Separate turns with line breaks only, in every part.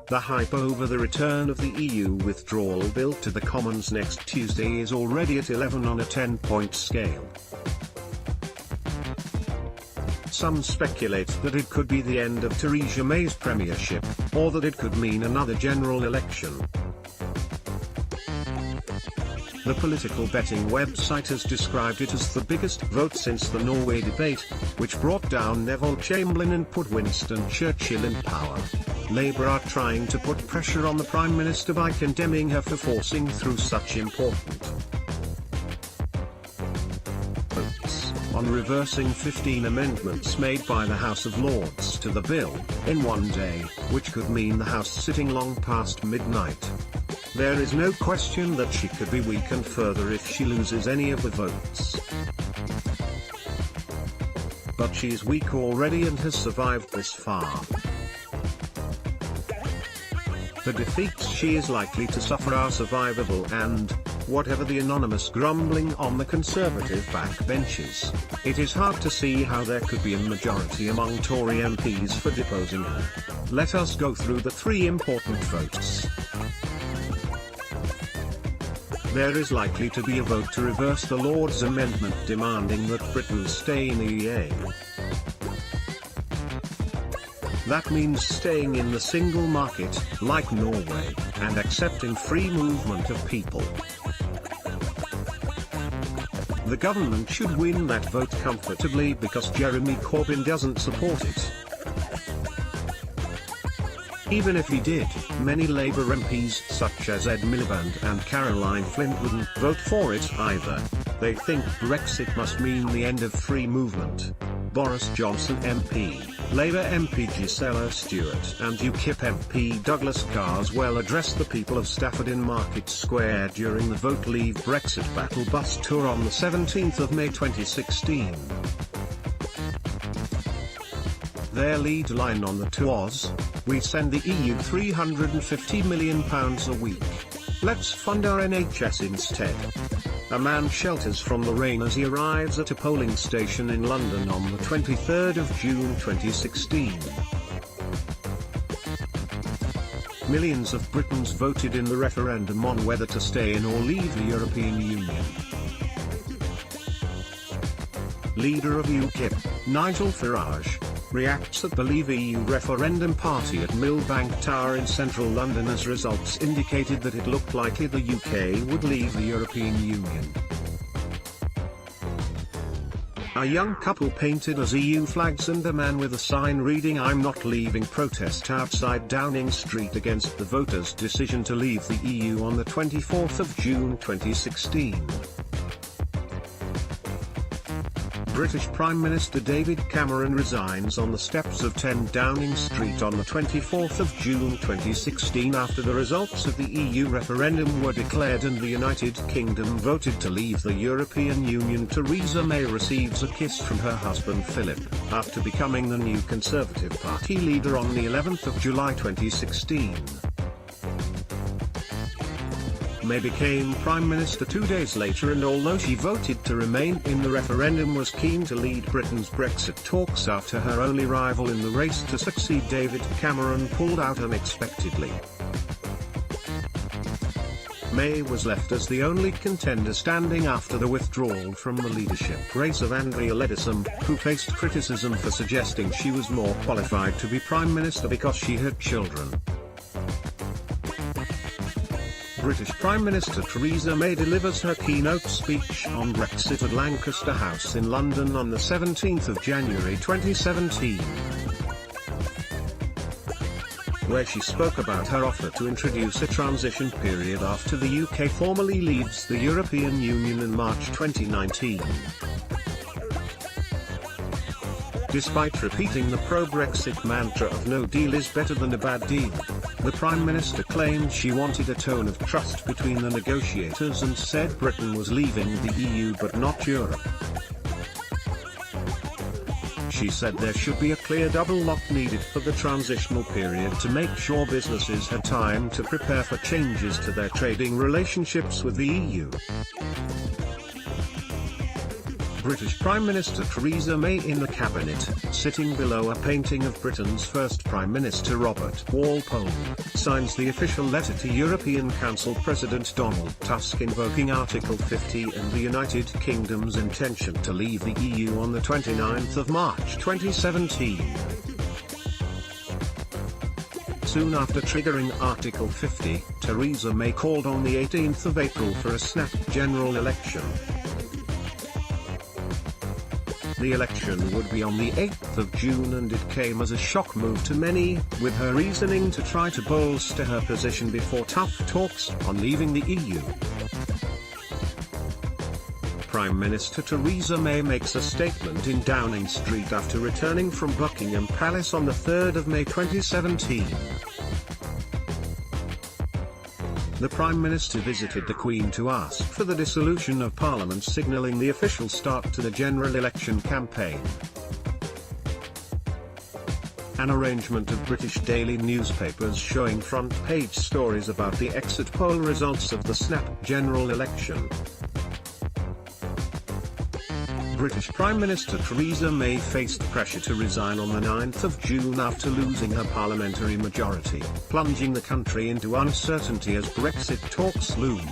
The hype over the return of the EU Withdrawal Bill to the Commons next Tuesday is already at 11 on a 10-point scale. Some speculate that it could be the end of Theresa May's premiership, or that it could mean another general election. The political betting website has described it as the biggest vote since the Norway debate, which brought down Neville Chamberlain and put Winston Churchill in power. Labour are trying to put pressure on the Prime Minister by condemning her for forcing through such important votes on reversing 15 amendments made by the House of Lords to the bill in one day, which could mean the House sitting long past midnight. There is no question that she could be weakened further if she loses any of the votes. But she's weak already and has survived this far. The defeats she is likely to suffer are survivable and, whatever the anonymous grumbling on the Conservative backbenches, it is hard to see how there could be a majority among Tory MPs for deposing her. Let us go through the three important votes. There is likely to be a vote to reverse the Lords' amendment demanding that Britain stay in the EA. That means staying in the single market, like Norway, and accepting free movement of people. The government should win that vote comfortably because Jeremy Corbyn doesn't support it. Even if he did, many Labour MPs such as Ed Miliband and Caroline Flint wouldn't vote for it either. They think Brexit must mean the end of free movement. Boris Johnson MP, Labour MP Gisela Stewart and UKIP MP Douglas Carswell addressed the people of Stafford in Market Square during the Vote Leave Brexit Battle Bus Tour on the 17th of May 2016. Their lead line on the tour was, "We send the EU £350 million a week. Let's fund our NHS instead." A man shelters from the rain as he arrives at a polling station in London on the 23rd of June 2016. Millions of Britons voted in the referendum on whether to stay in or leave the European Union. Leader of UKIP, Nigel Farage, reacts at the Leave EU referendum party at Millbank Tower in central London as results indicated that it looked likely the UK would leave the European Union. A young couple painted as EU flags and a man with a sign reading "I'm not leaving" protest outside Downing Street against the voters' decision to leave the EU on the 24th of June 2016. British Prime Minister David Cameron resigns on the steps of 10 Downing Street on the 24th of June 2016 after the results of the EU referendum were declared and the United Kingdom voted to leave the European Union. Theresa May receives a kiss from her husband Philip, after becoming the new Conservative Party leader on the 11th of July 2016. May became Prime Minister 2 days later, and although she voted to remain in the referendum, was keen to lead Britain's Brexit talks after her only rival in the race to succeed David Cameron pulled out unexpectedly. May was left as the only contender standing after the withdrawal from the leadership race of Andrea Leadsom, who faced criticism for suggesting she was more qualified to be Prime Minister because she had children. British Prime Minister Theresa May delivers her keynote speech on Brexit at Lancaster House in London on the 17th of January 2017, where she spoke about her offer to introduce a transition period after the UK formally leaves the European Union in March 2019. Despite repeating the pro-Brexit mantra of "no deal is better than a bad deal," the Prime Minister claimed she wanted a tone of trust between the negotiators and said Britain was leaving the EU but not Europe. She said there should be a clear double lock needed for the transitional period to make sure businesses had time to prepare for changes to their trading relationships with the EU. British Prime Minister Theresa May in the cabinet, sitting below a painting of Britain's first Prime Minister Robert Walpole, signs the official letter to European Council President Donald Tusk invoking Article 50 and the United Kingdom's intention to leave the EU on the 29th of March 2017. Soon after triggering Article 50, Theresa May called on the 18th of April for a snap general election. The election would be on the 8th of June, and it came as a shock move to many, with her reasoning to try to bolster her position before tough talks on leaving the EU. Prime Minister Theresa May makes a statement in Downing Street after returning from Buckingham Palace on the 3rd of May 2017. The Prime Minister visited the Queen to ask for the dissolution of Parliament, signalling the official start to the general election campaign. An arrangement of British daily newspapers showing front-page stories about the exit poll results of the snap general election. British Prime Minister Theresa May faced pressure to resign on the 9th of June after losing her parliamentary majority, plunging the country into uncertainty as Brexit talks loomed.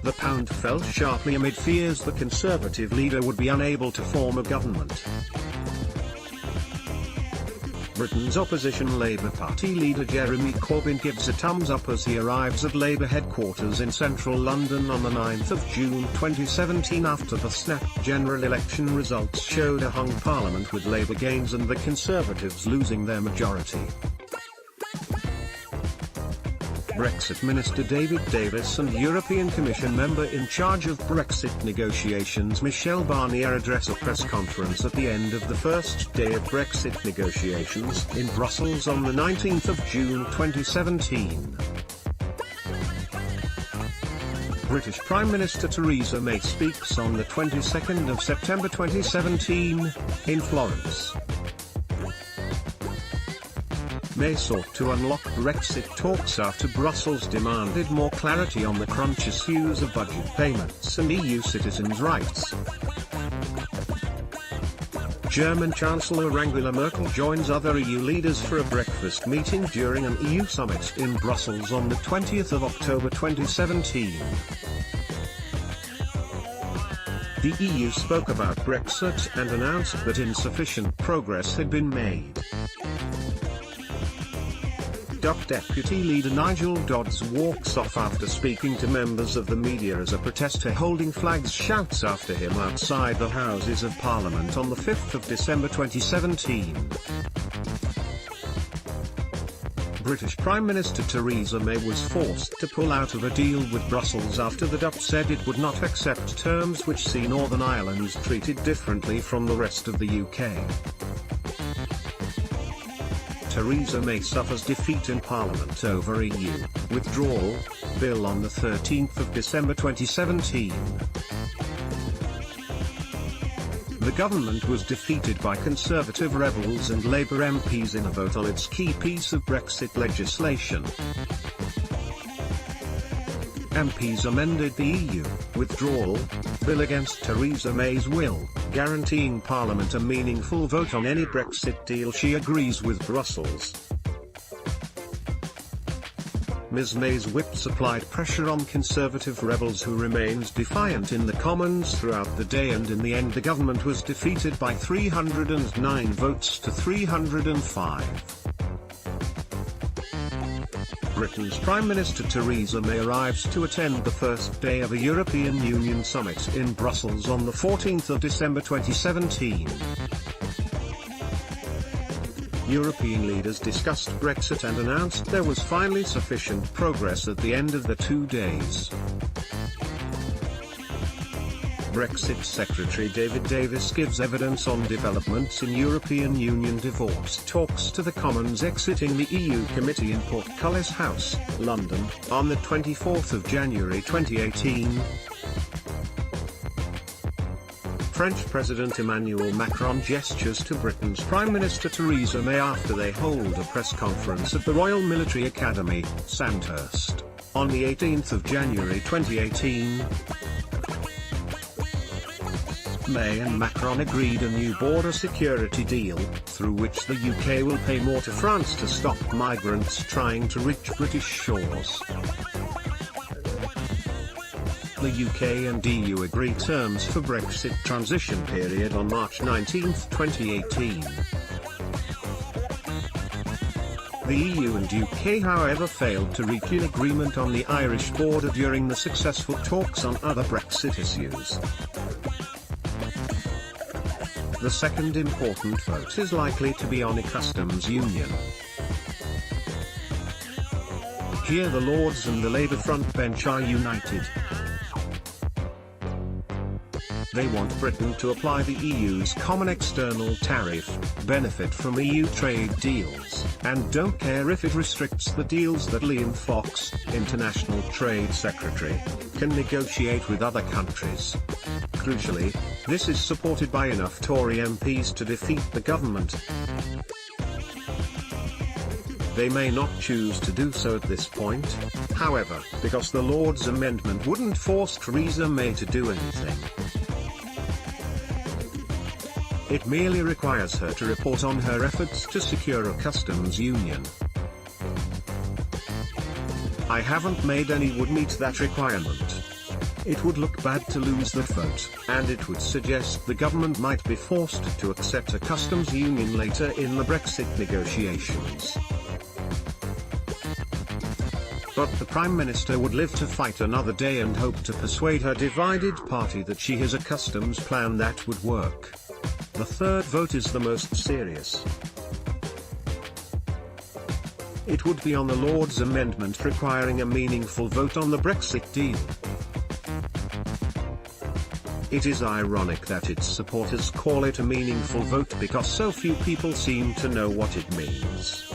The pound fell sharply amid fears the Conservative leader would be unable to form a government. Britain's opposition Labour Party leader Jeremy Corbyn gives a thumbs up as he arrives at Labour headquarters in central London on the 9th of June 2017 after the snap general election results showed a hung parliament with Labour gains and the Conservatives losing their majority. Brexit Minister David Davis and European Commission member in charge of Brexit negotiations Michel Barnier address a press conference at the end of the first day of Brexit negotiations in Brussels on the 19th of June 2017. British Prime Minister Theresa May speaks on the 22nd of September 2017, in Florence. May sought to unlock Brexit talks after Brussels demanded more clarity on the crunch issues of budget payments and EU citizens' rights. German Chancellor Angela Merkel joins other EU leaders for a breakfast meeting during an EU summit in Brussels on the 20th of October 2017. The EU spoke about Brexit and announced that insufficient progress had been made. DUP Deputy Leader Nigel Dodds walks off after speaking to members of the media as a protester holding flags shouts after him outside the Houses of Parliament on the 5th of December 2017. British Prime Minister Theresa May was forced to pull out of a deal with Brussels after the DUP said it would not accept terms which see Northern Ireland treated differently from the rest of the UK. Theresa May suffers defeat in Parliament over EU Withdrawal Bill on the 13th of December 2017. The government was defeated by Conservative rebels and Labour MPs in a vote on its key piece of Brexit legislation. MPs amended the EU Withdrawal Bill against Theresa May's will, guaranteeing Parliament a meaningful vote on any Brexit deal she agrees with Brussels. Ms May's whip supplied pressure on Conservative rebels who remained defiant in the Commons throughout the day, and in the end the government was defeated by 309 votes to 305. Britain's Prime Minister Theresa May arrives to attend the first day of a European Union summit in Brussels on the 14th of December 2017. European leaders discussed Brexit and announced there was finally sufficient progress at the end of the 2 days. Brexit Secretary David Davis gives evidence on developments in European Union divorce talks to the Commons exiting the EU Committee in Portcullis House, London, on the 24th of January 2018. French President Emmanuel Macron gestures to Britain's Prime Minister Theresa May after they hold a press conference at the Royal Military Academy, Sandhurst, on the 18th of January 2018. May and Macron agreed a new border security deal, through which the UK will pay more to France to stop migrants trying to reach British shores. The UK and EU agreed terms for Brexit transition period on March 19, 2018. The EU and UK however failed to reach an agreement on the Irish border during the successful talks on other Brexit issues. The second important vote is likely to be on a customs union. Here the Lords and the Labour frontbench are united. They want Britain to apply the EU's common external tariff, benefit from EU trade deals, and don't care if it restricts the deals that Liam Fox, International Trade Secretary, can negotiate with other countries. Crucially, this is supported by enough Tory MPs to defeat the government. They may not choose to do so at this point, however, because the Lords' amendment wouldn't force Theresa May to do anything. It merely requires her to report on her efforts to secure a customs union. I haven't made any would meet that requirement. It would look bad to lose that vote, and it would suggest the government might be forced to accept a customs union later in the Brexit negotiations. But the Prime Minister would live to fight another day and hope to persuade her divided party that she has a customs plan that would work. The third vote is the most serious. It would be on the Lords' amendment requiring a meaningful vote on the Brexit deal. It is ironic that its supporters call it a meaningful vote because so few people seem to know what it means.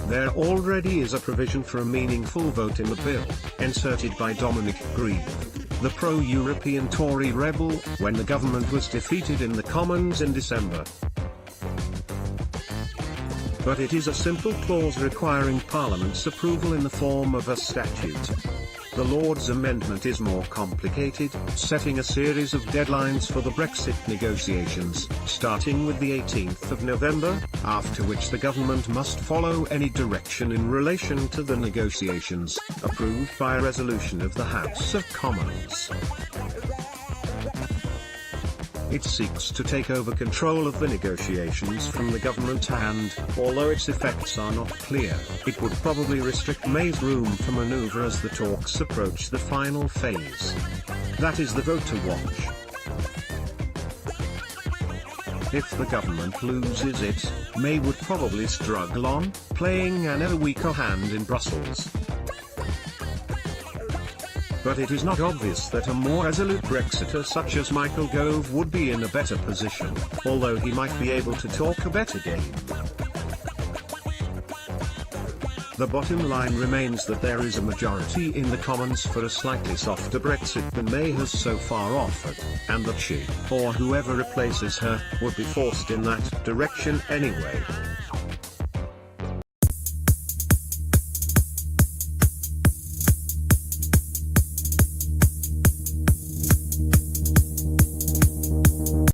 There already is a provision for a meaningful vote in the bill, inserted by Dominic Grieve, the pro-European Tory rebel, when the government was defeated in the Commons in December. But it is a simple clause requiring Parliament's approval in the form of a statute. The Lords' amendment is more complicated, setting a series of deadlines for the Brexit negotiations, starting with the 18th of November, after which the government must follow any direction in relation to the negotiations, approved by a resolution of the House of Commons. It seeks to take over control of the negotiations from the government and, although its effects are not clear, it would probably restrict May's room for manoeuvre as the talks approach the final phase. That is the vote to watch. If the government loses it, May would probably struggle on, playing an ever weaker hand in Brussels. But it is not obvious that a more resolute Brexiter such as Michael Gove would be in a better position, although he might be able to talk a better game. The bottom line remains that there is a majority in the Commons for a slightly softer Brexit than May has so far offered, and that she, or whoever replaces her, would be forced in that direction anyway.